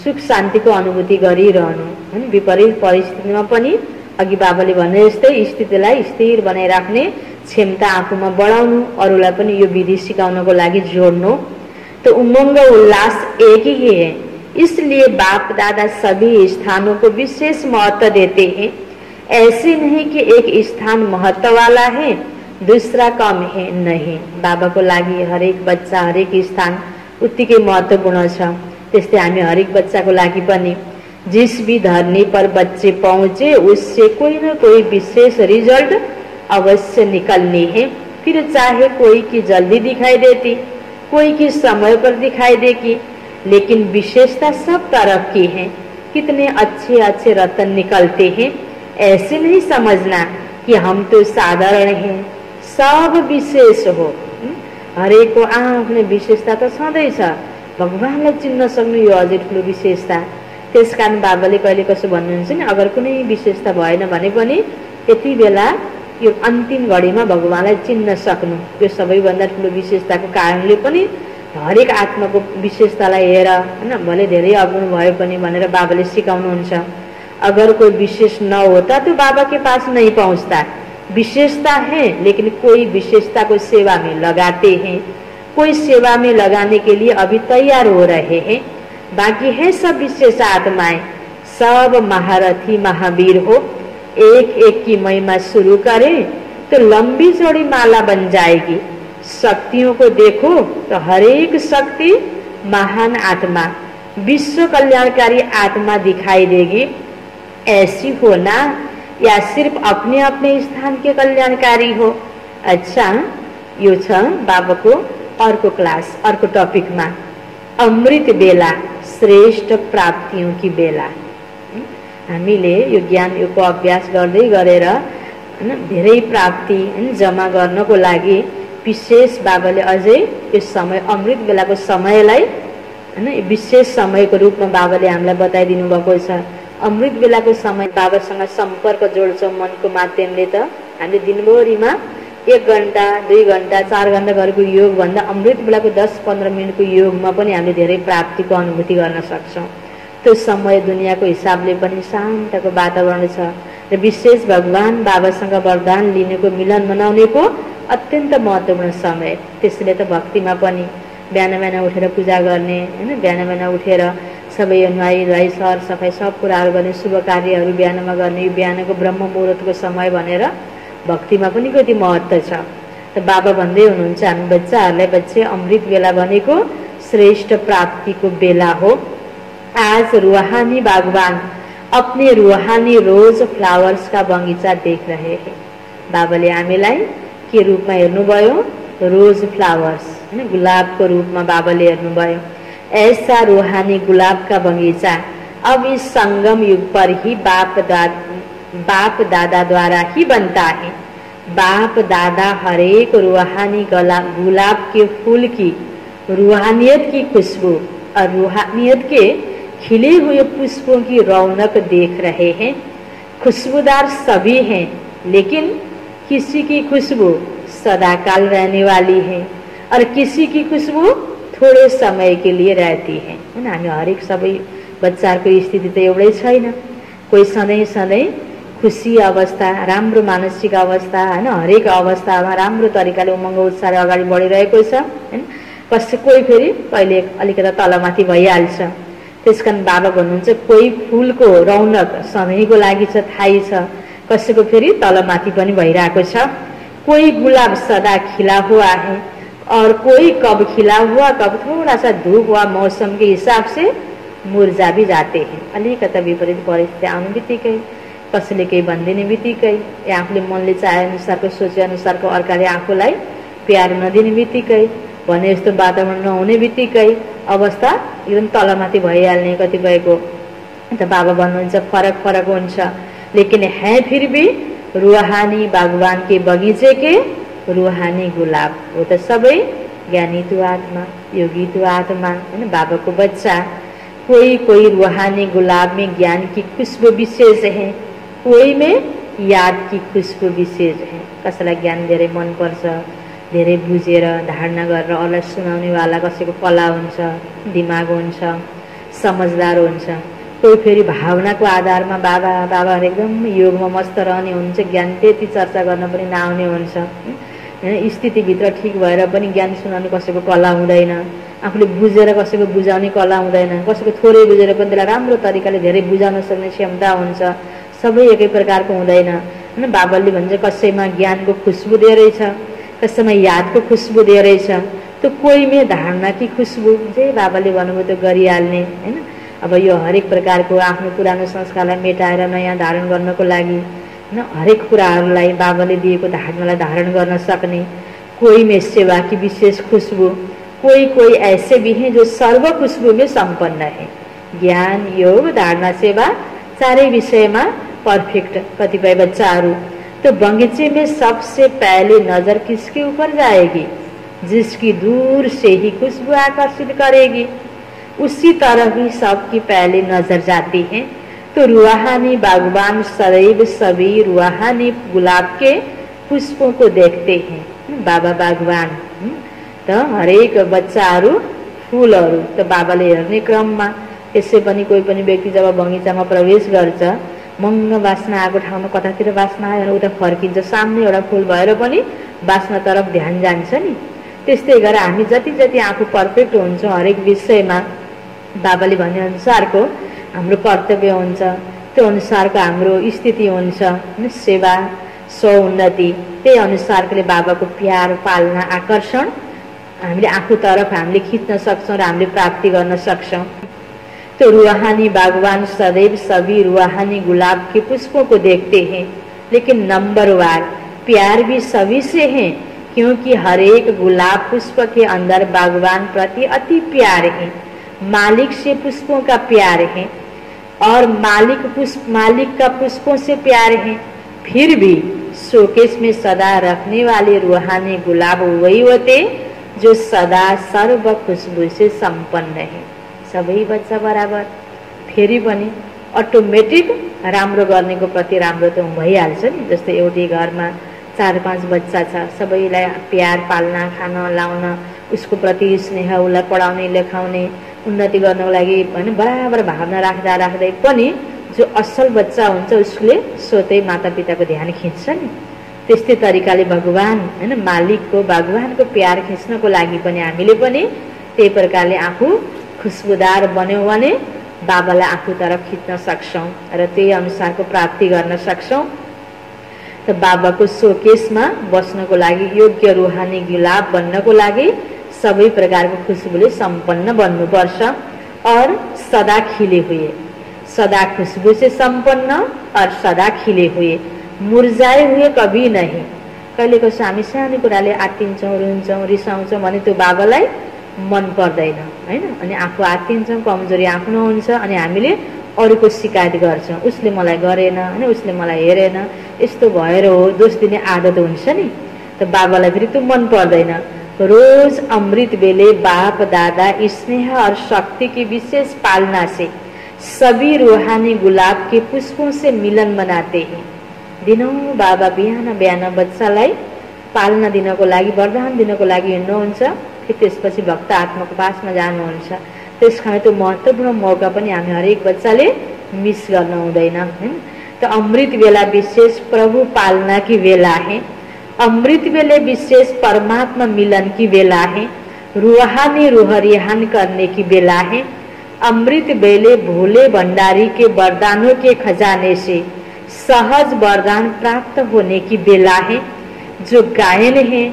सुख शान्तिको अनुभूति गरिरहनु हैन। विपरीत परिस्थितिमा पनि अघि बाबाले भने जस्तै स्थितिलाई स्थिर बनाइराख्ने क्षमता आफूमा बढाउनु, अरूलाई पनि यो विधि सिकाउनको लागि जोड्नु। तो उमंग उल्लास एक ही है, इसलिए बाप दादा सभी स्थानों को विशेष महत्व देते हैं। ऐसे नहीं कि एक स्थान महत्व वाला है दूसरा कम है, नहीं। बाबाको लागि हरेक बच्चा हरेक स्थान उत्तिकै महत्वपूर्ण छ। त्यस्तै हामी हरेक बच्चाको लागि पनि जिस भी धरनी पर बच्चे पहुंचे उससे कोई न कोई विशेष रिजल्ट अवश्य निकलनी है। फिर चाहे कोई की जल्दी दिखाई देती, कोई की समय पर दिखाई देगी, लेकिन विशेषता सब तरफ की है। कितने अच्छे अच्छे रतन निकलते हैं। ऐसे नहीं समझना कि हम तो साधारण हैं, सब विशेष हो। हरेकको आफ्नो विशेषता त छँदैछ। भगवानलाई चिन्न सक्नु यो अझै ठुलो विशेषता। त्यसकारण बाबाले कहिले कसो भन्नुहुन्छ नि, अगर कुनै विशेषता भएन भने पनि यति बेला यो अन्तिम घडीमा भगवानलाई चिन्न सक्नु यो सबैभन्दा ठुलो विशेषताको कारणले पनि हरेक आत्माको विशेषतालाई हेर हैन, भले धेरै अग्नु भए पनि भनेर बाबाले सिकाउनुहुन्छ। अगर कोई विशेष न होता तो बाबा के पास नहीं पहुंचता। विशेषता है, लेकिन कोई विशेषता को सेवा में लगाते हैं, कोई सेवा में लगाने के लिए अभी तैयार हो रहे हैं। बाकी है सब विशेष आत्माएं, सब महारथी महावीर हो। एक एक की महिमा शुरू करें तो लंबी चौड़ी माला बन जाएगी। शक्तियों को देखो तो हरेक शक्ति महान आत्मा, विश्व कल्याणकारी आत्मा दिखाई देगी, ऐसी हो ना, या सिर्फ अपने अपने स्थान के कल्याणकारी हो। अच्छा, यो छ बाबाको अर्को क्लास, अर्को टपिकमा अमृत बेला, श्रेष्ठ प्राप्तियों की बेला। हामीले यो ज्ञान योगको अभ्यास गर्दै गरेर हैन धेरै प्राप्ति हैन जम्मा गर्नको लागि विशेष बाबाले अझै यो समय अमृत बेलाको समयलाई हैन विशेष समयको रूपमा बाबाले हामीलाई बताइदिनु भएको छ। अमृत बेलाको समय बाबासँग सम्पर्क जोड्छौँ मनको माध्यमले त हामीले दिनभरिमा 1 घण्टा 2 घण्टा 4 घण्टा गरेको योग भन्दा अमृत बेलाको 10-15 मिनटको योगमा पनि हामीले धेरै प्राप्तिको अनुभूति गर्न सक्छौँ। त्यो समय दुनियाँको हिसाबले पनि शान्तको वातावरण छ र विशेष भगवान बाबासँग वरदान लिनेको मिलन मनाउनेको अत्यन्त महत्त्वपूर्ण समय। त्यसैले त भक्तिमा पनि बिहान उठेर पूजा गर्ने हैन, बिहान उठेर सबै नुहाई धुवाई सर सफाई सब कुराहरू गर्ने, शुभ कार्यहरू बिहानमा गर्ने, बिहानको ब्रह्म मुहुर्तको समय भनेर भक्तिमा पनि कति महत्त्व छ। त बाबा भन्दै हुनुहुन्छ हामी बच्चाहरूलाई, बच्चे अमृत बेला भनेको श्रेष्ठ प्राप्तिको बेला हो। आज रूहानी बागवान अपने रूहानी रोज फ्लावर्स का बगीचा देख रहे हैं। बाबाले हामीलाई के रूपमा हेर्नुभयो? रोज फ्लावर्स हैन, गुलाबको रूपमा बाबाले हेर्नुभयो। ऐसा रूहानी गुलाब का बगीचा अब इस संगम युग पर ही बाप दादा द्वारा ही बनता है। बाप दादा हरेक रूहानी गुलाब के फूल की रूहानियत की खुशबू और रूहानियत के खिले हुए पुष्पों की रौनक देख रहे हैं। खुशबूदार सभी हैं, लेकिन किसी की खुशबू सदाकाल रहने वाली है और किसी की खुशबू थोड़े समय के लिए रहती है। हामी हरेक सबै बच्चाहरूको स्थिति त एउटै छैन। कोही सधैँ खुसी अवस्था, राम्रो मानसिक अवस्था हैन, हरेक अवस्थामा राम्रो तरिकाले उमङ्ग उत्साहले अगाडि बढिरहेको छ हैन। कोही फेरि कहिले अलिकति तलमाथि भइहाल्छ। त्यसकारण बाबा भन्नुहुन्छ कोही फूलको रौनक सधैँको लागि छ, थाहै छ, कसैको फेरि तलमाथि पनि भइरहेको छ। कोही गुलाब सदा खिला हुआ है और कोई कब खिला हुआ, कब थोड़ा सा धूप वा मौसम के हिसाब से मुर्झा भी जाते हैं। अलिकता विपरीत परिस्थिति आउनु बित्तिकै, कसैले केही भनिदिने बित्तिकै, या आफूले मनले चाहे अनुसारको सोचे अनुसारको अर्काले आफूलाई प्यार नदिने बित्तिकै, भने जस्तो वातावरण नहुने बित्तिकै अवस्था एकदम तलमाथि भइहाल्ने कतिपयको। त बाबा भन्नुहुन्छ फरक हुन्छ, लेकिन है फिर भी रूहानी बागवान के बगीचे के रूहानी गुलाब। वो त सबै ज्ञानी तो आत्मा, योगी तो आत्मा हैन, बाबाको बच्चा। कोई रूहानी गुलाब में ज्ञान की खुशबू विशेष है, कोही में याद की खुशबू विशेष है। कसैलाई ज्ञान धेरै मन पर्छ, धेरै बुझेर धारणा गरेर अरूलाई सुनाउनेवाला कसैको कला हुन्छ, दिमाग हुन्छ, समझदार हुन्छ। कोही फेरि भावनाको आधारमा बाबा एकदम योगमा मस्त रहने हुन्छ, ज्ञान त्यति चर्चा गर्न पनि नआउने हुन्छ हैन। स्थितिभित्र ठिक भएर पनि ज्ञान सुनाउने कसैको कला हुँदैन, आफूले बुझेर कसैको बुझाउने कला हुँदैन, कसैको थोरै बुझेर पनि त्यसलाई राम्रो तरिकाले धेरै बुझाउन सक्ने क्षमता हुन्छ। सबै एकै प्रकारको हुँदैन हैन। बाबाले भन्छ कसैमा ज्ञानको खुशबू धेरै छ, कसैमा यादको खुशबू धेरै छ, त कोहीमा धारणा की खुशबू जे बाबाले भन्नुभयो त्यो गरिहाल्ने हैन। अब यो हरेक प्रकारको आफ्नो पुरानो संस्कारलाई मेटाएर नयाँ धारण गर्नको लागि हैन, हरेक कुराहरूलाई बाबाले दिएको धारणालाई धारण गर्न सक्ने। कोही में सेवा की विशेष खुशबू, कोई ऐसे भी हैं जो सर्व खुशबू में संपन्न है। ज्ञान, योग, धारणा, सेवा चारै विषयमा परफेक्ट कतिपय बच्चाहरू। तो बगीचे में सबसे पहले नजर किसके ऊपर जाएगी? जिसकी दूर से ही खुशबू आकर्षित करेगी। उसी तरह ही सबकी पहले नजर जाती है। तो रूहानी बागवान सदैव सभी रूहानी गुलाब के पुष्पों को देखते हैं। बाबा बागवान त हरेक बच्चाहरू फूलहरू त बाबाले हेर्ने क्रममा, यसै पनि कोही पनि व्यक्ति जब बगैँचामा प्रवेश गर्छ, मङ्ग बास्ना आएको ठाउँमा कतातिर बास्ना आयो उता फर्किन्छ, सामने एउटा फूल भएर पनि बास्नातर्फ ध्यान जान्छ नि। त्यस्तै गरेर हामी जति आफू परफेक्ट हुन्छौँ हरेक विषयमा, बाबाले भने अनुसारको हाम्रो कर्तव्य हुन्छ, त्यो अनुसारको हाम्रो स्थिति हुन्छ, सेवा, स्वोन्नति, त्यही अनुसारले बाबाको प्यार, पालना, आकर्षण हामीले आफूतर्फ हामीले खिच्न सक्छौँ र हामीले प्राप्ति गर्न सक्छौँ। तो रूहानी बागवान सदैव सभी रूहानी गुलाब के पुष्पों को देखते हैं, लेकिन नंबरवार प्यार भी सभी से है, क्योंकि हर एक गुलाब पुष्प के अंदर बागवान प्रति अति प्यार है। मालिक से पुष्पों का प्यार है और मालिक का पुष्पों से प्यार है। फिर भी शोकेस में सदा रखने वाले रूहानी गुलाब वही होते जो सदा सर्व खुशबू से संपन्न है। सबै बच्चा बराबर फेरि पनि अटोमेटिक राम्रो गर्नेको प्रति राम्रो त भइहाल्छ नि। जस्तै एउटै घरमा 4-5 बच्चा छ, सबैलाई प्यार पाल्न खान लाउन उसको प्रति स्नेह, उसलाई पढाउने लेखाउने उन्नति गर्नको लागि हैन बराबर भावना राख्दा राख्दै पनि जो असल बच्चा हुन्छ उसले स्वतै मातापिताको ध्यान खिच्छ नि। त्यस्तै तरिकाले भगवान हैन मालिकको भगवानको प्यार खिच्नको लागि पनि हामीले पनि त्यही प्रकारले आफू खुशबुदार बन्यौं भने बाबालाई आफूतर्फ खिच्न सक्छौं र त्यही अनुसारको प्राप्ति गर्न सक्छौं। त बाबाको शोकेसमा बस्नको लागि योग्य रूहानी गुलाब बन्नको लागि सबै प्रकारको खुशबुले सम्पन्न बन्नुपर्छ और सदा खिले हुए, सदा खुशबू से संपन्न और सदा खिले हुए, मुरझाए हुए कभी नहीं। कहिले कसो हामी सानो कुराले आत्तिन्छौँ, रुन्छौँ, रिसाउँछौँ भने त्यो बाबालाई मन पर्दैन हैन। अनि आफू आत्तिन्छौँ, कमजोरी आफ्नो हुन्छ अनि हामीले अरूको शिकायत गर्छौँ, उसले मलाई गरेन हैन, उसले मलाई हेरेन, यस्तो भएर हो, दोष दिने आदत हुन्छ नि। त बाबालाई फेरि त्यो मन पर्दैन। रोज अमृत बेले बाप दादा स्नेह और शक्ति की विशेष पालना से सभी रूहानी गुलाब के पुष्पों से मिलन बनाते हैं। दिनौं बाबा बिहान बिहान बच्चालाई पाल्न दिनको लागि, वरदान दिनको लागि हिँड्नुहुन्छ, फेरि त्यसपछि भक्त आत्माको पासमा जानुहुन्छ। त्यसकारण त्यो महत्त्वपूर्ण मौका पनि हामी हरेक बच्चाले मिस गर्न हुँदैन हैन। त अमृत बेला विशेष प्रभु पालना की बेला है, अमृत बेले विशेष परमात्मा मिलन की बेला है, रूहानी रूह रिहान करने की बेला है। अमृत बेले भोले भंडारी के वरदानों के खजाने से सहज वरदान प्राप्त होने की बेला है। जो गायन है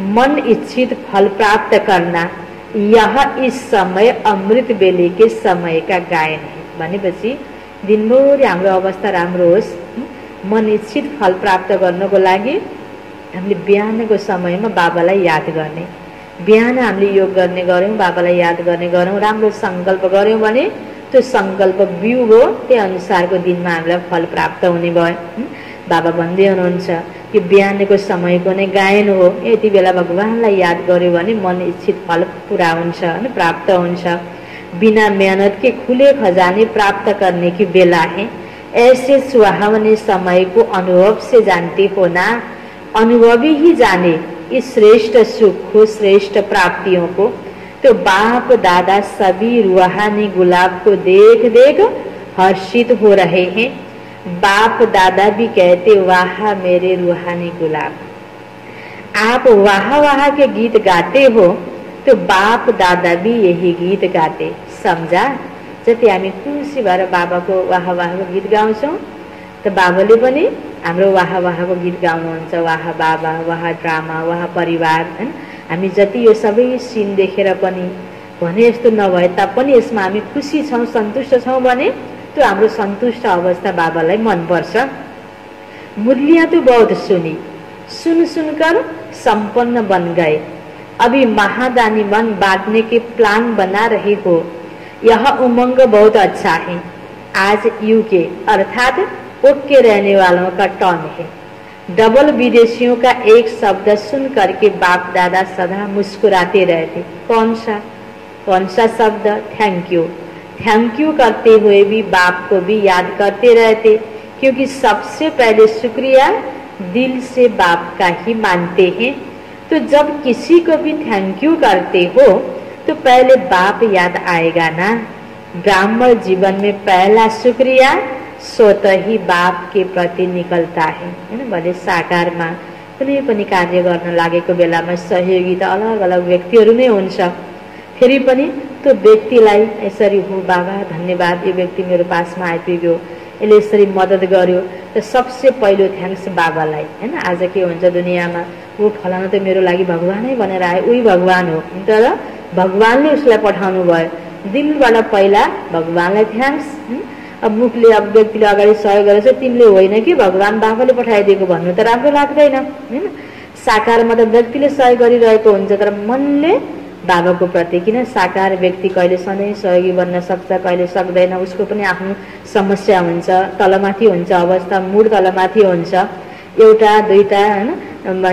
मन इच्छित फल प्राप्त करना, यह इस समय अमृत बेले के समय का गायन है। भनेपछि दिनभरि हाम्रो अवस्था राम्रो होस्, मन इच्छित फल प्राप्त गर्नको लागि हामीले बिहानको समयमा बाबालाई याद गर्ने, बिहान हामीले योग गर्ने गऱ्यौँ, बाबालाई याद गर्ने गरौँ, राम्रो संकल्प गऱ्यौँ भने त्यो संकल्प बिउ हो, त्यही अनुसारको दिनमा हामीलाई फल प्राप्त हुने भयो। बाबा भन्दै हुनुहुन्छ यो बिहानको समयको नै गायन हो, यति बेला भगवानलाई याद गर्यो भने मन इच्छित फल पुरा हुन्छ अनि प्राप्त हुन्छ। बिना मेहनत के खुले खजाने प्राप्त करने की बेला है। ऐसे सुहावने समय को अनुभव से जानते हो ना, अनुभवी ही जाने इस श्रेष्ठ सुख को, श्रेष्ठ प्राप्तियों को। तो बाप दादा सभी रूहानी गुलाब को देख देख हर्षित हो रहे हैं। बाप दादा भी कहते वाह मेरे रूहानी गुलाब। आप वाह वाह के गीत गाते हो तो बाप दादा भी यही गीत गाते। सम्झा? जति हामी खुसी भएर बाबाको वाह वाहको गीत गाउँछौँ त बाबाले पनि हाम्रो वाह वाहको गीत गाउनुहुन्छ। वाह बाबा, वाह ड्रामा, वाह परिवार हैन। हामी जति यो सबै सिन देखेर पनि भने जस्तो नभए तापनि यसमा हामी खुसी छौँ, सन्तुष्ट छौँ भने त्यो हाम्रो सन्तुष्ट अवस्था बाबालाई मनपर्छ। मुरलियाँ तो बहुत सुनी, सुन सुनकर संपन्न बन गए। अभी महादानी मन बांटने के प्लान बना रही हो। यह उमंग बहुत अच्छा है। आज यूके अर्थात ओके रहने वालों का टर्न है। डबल विदेशियों का एक शब्द सुन करके बाप दादा सदा मुस्कुराते रहते। कौन सा शब्द? Thank you. थैंक यू करते हुए भी बाप को भी याद करते रहते, क्योंकि सबसे पहले शुक्रिया दिल से बाप का ही मानते हैं। तो जब किसी को भी थैंक यू करते हो तो पहले बाप याद आएगा ना। ब्राह्मण जीवन में पहला शुक्रिया स्वतः ही बाप के प्रति निकलता है हैन। भने साकारमा कुनै पनि कार्य गर्न लागेको बेलामा सहयोगी त अलग अलग व्यक्तिहरू नै हुन्छ। फेरि पनि त्यो व्यक्तिलाई यसरी हो बाबा धन्यवाद, यो व्यक्ति मेरो पासमा आइपुग्यो, यसले यसरी मद्दत गर्यो, त सबसे पहिलो थ्याङ्क्स बाबालाई हैन। आज के हुन्छ दुनियाँमा ऊ फलाना त मेरो लागि भगवानै भनेर आयो, उही भगवान हो। तर भगवानले उसलाई पठाउनु भयो। दिलबाट पहिला भगवानलाई थ्याङ्क्स। अब मुखले अब व्यक्तिले अगाडि सहयोग गरेछ, तिमीले होइन कि भगवान बाबाले पठाइदिएको भन्नु त राम्रो लाग्दैन हैन। साकारमा त व्यक्तिले सहयोग गरिरहेको हुन्छ, तर मनले बाबाको प्रति, किन साकार व्यक्ति कहिले सधैँ सहयोगी बन्न सक्छ, कहिले सक्दैन, उसको पनि आफ्नो समस्या हुन्छ, तलमाथि हुन्छ अवस्था, मुड तलमाथि हुन्छ, एउटा दुईटा हैन।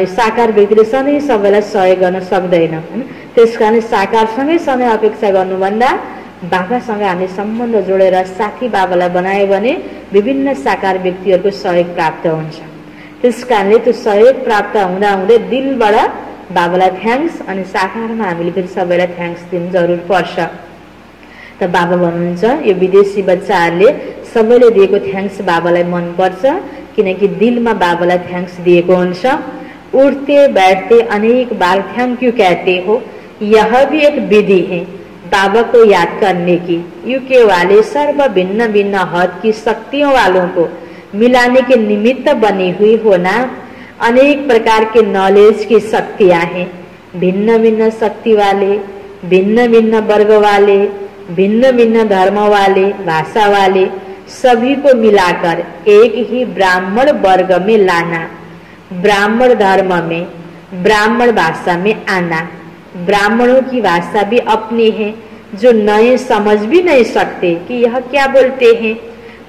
साकार व्यक्तिले सधैँ सबैलाई सहयोग गर्न सक्दैन हैन। त्यसकारण साकारसँगै सधैँ अपेक्षा गर्नुभन्दा बाबासँग हामीले सम्बन्ध जोडेर साथी बाबालाई बनायो भने विभिन्न साकार व्यक्तिहरूको सहयोग प्राप्त हुन्छ। त्यसकारणले त्यो सहयोग प्राप्त हुँदा हुँदै दिलबाट बाबालाई थ्याङ्क्स, अनि साकारमा हामीले फेरि सबैलाई थ्याङ्क्स दिनु जरुर पर्छ। त बाबा भन्नुहुन्छ यो विदेशी बच्चाहरूले सबैले दिएको थ्याङ्क्स बाबालाई मनपर्छ, किनकि दिलमा बाबालाई थ्याङ्क्स दिएको हुन्छ। उठते बैठते अनेक बार थैंक यू कहते हो, यह भी एक विधि है बाबा को याद करने की। यूके वाले सर्व भिन्न भिन्न हद की शक्तियों वालों को मिलाने के निमित्त बनी हुई होना। अनेक प्रकार के नॉलेज की शक्तियां हैं, भिन्न भिन्न शक्ति वाले, भिन्न भिन्न वर्ग वाले, भिन्न भिन्न धर्म वाले, भाषा वाले, सभी को मिलाकर एक ही ब्राह्मण वर्ग में लाना, ब्राह्मण धर्म में, ब्राह्मण भाषा में आना। ब्राह्मणों की भाषा भी अपनी है, जो नए समझ भी नहीं सकते कि यह क्या बोलते हैं,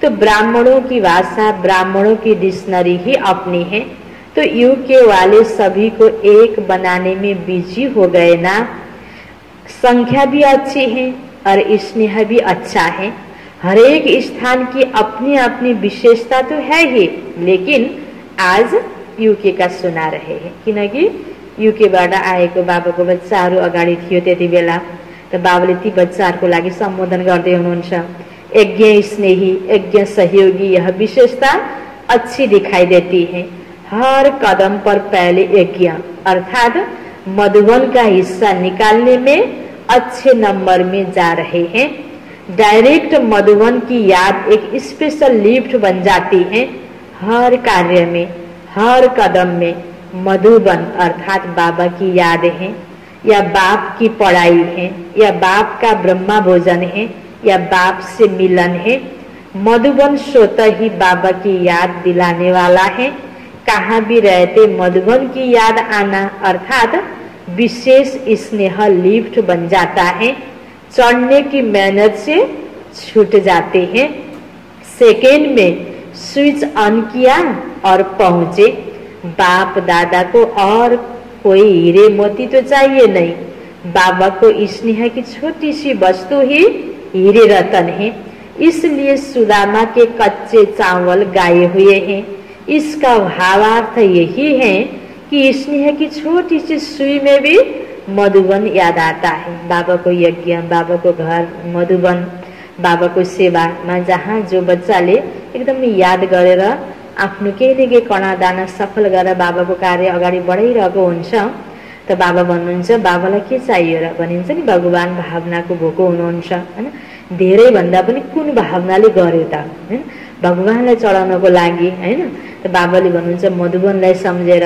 तो ब्राह्मणों की भाषा, ब्राह्मणों की डिक्शनरी ही अपनी है। तो यूके वाले सभी को एक बनाने में बिजी हो गए ना। संख्या भी अच्छी है और स्नेह भी अच्छा है। हर एक स्थान की अपनी अपनी विशेषता तो है ही, लेकिन आज यूके का सुना रहे हैं, किनकि यूकेबाट आएको बाबाको बच्चाहरू अगाडि थियो त्यति बेला। त बाबाले ती बच्चाहरूको लागि सम्बोधन गर्दै हुनुहुन्छ, यज्ञ स्नेही, यज्ञ सहयोगी, यह विशेषता अच्छी दिखाई देती है। हर कदम पर पहले यज्ञ अर्थात मधुबन का हिस्सा निकालने में अच्छे नंबर में जा रहे हैं। डायरेक्ट मधुबन की याद एक स्पेशल लिफ्ट बन जाती है। हर कार्य में, हर कदम में मधुबन अर्थात बाबा की याद है, या बाप की पढ़ाई है, या बाप का ब्रह्मा भोजन है, या बाप से मिलन है। मधुबन स्वतः ही बाबा की याद दिलाने वाला है। कहाँ भी रहते मधुबन की याद आना अर्थात विशेष स्नेह लिफ्ट बन जाता है। चढ़ने की मेहनत से छूट जाते हैं। सेकेंड में स्विच ऑन किया और पहुंचे। बाप दादा को और कोई हीरे मोती तो चाहिए नहीं, बाबा को स्नेह की छोटी सी वस्तु ही हीरे रतन है। इसलिए सुदामा के कच्चे चावल गाये हुए हैं। इसका भावार्थ यही है कि स्नेह की छोटी सी सुई में भी मधुबन याद आता है। बाबा को यज्ञ, बाबा को घर, मधुबन, बाबा को सेवामा जहाँ जो बच्चाले एकदम याद गरेर आफ्नो केही न केही कणा दाना सफल गरेर बाबाको कार्य अगाडि बढाइरहेको हुन्छ। त बाबा भन्नुहुन्छ बाबालाई के चाहियो र भनिन्छ नि, भगवान भावनाको भोको हुनुहुन्छ हैन। धेरै भन्दा पनि कुन भावनाले गर्यो त हैन, भगवानलाई चढाउनको लागि हैन। त बाबाले भन्नुहुन्छ मधुबनलाई सम्झेर,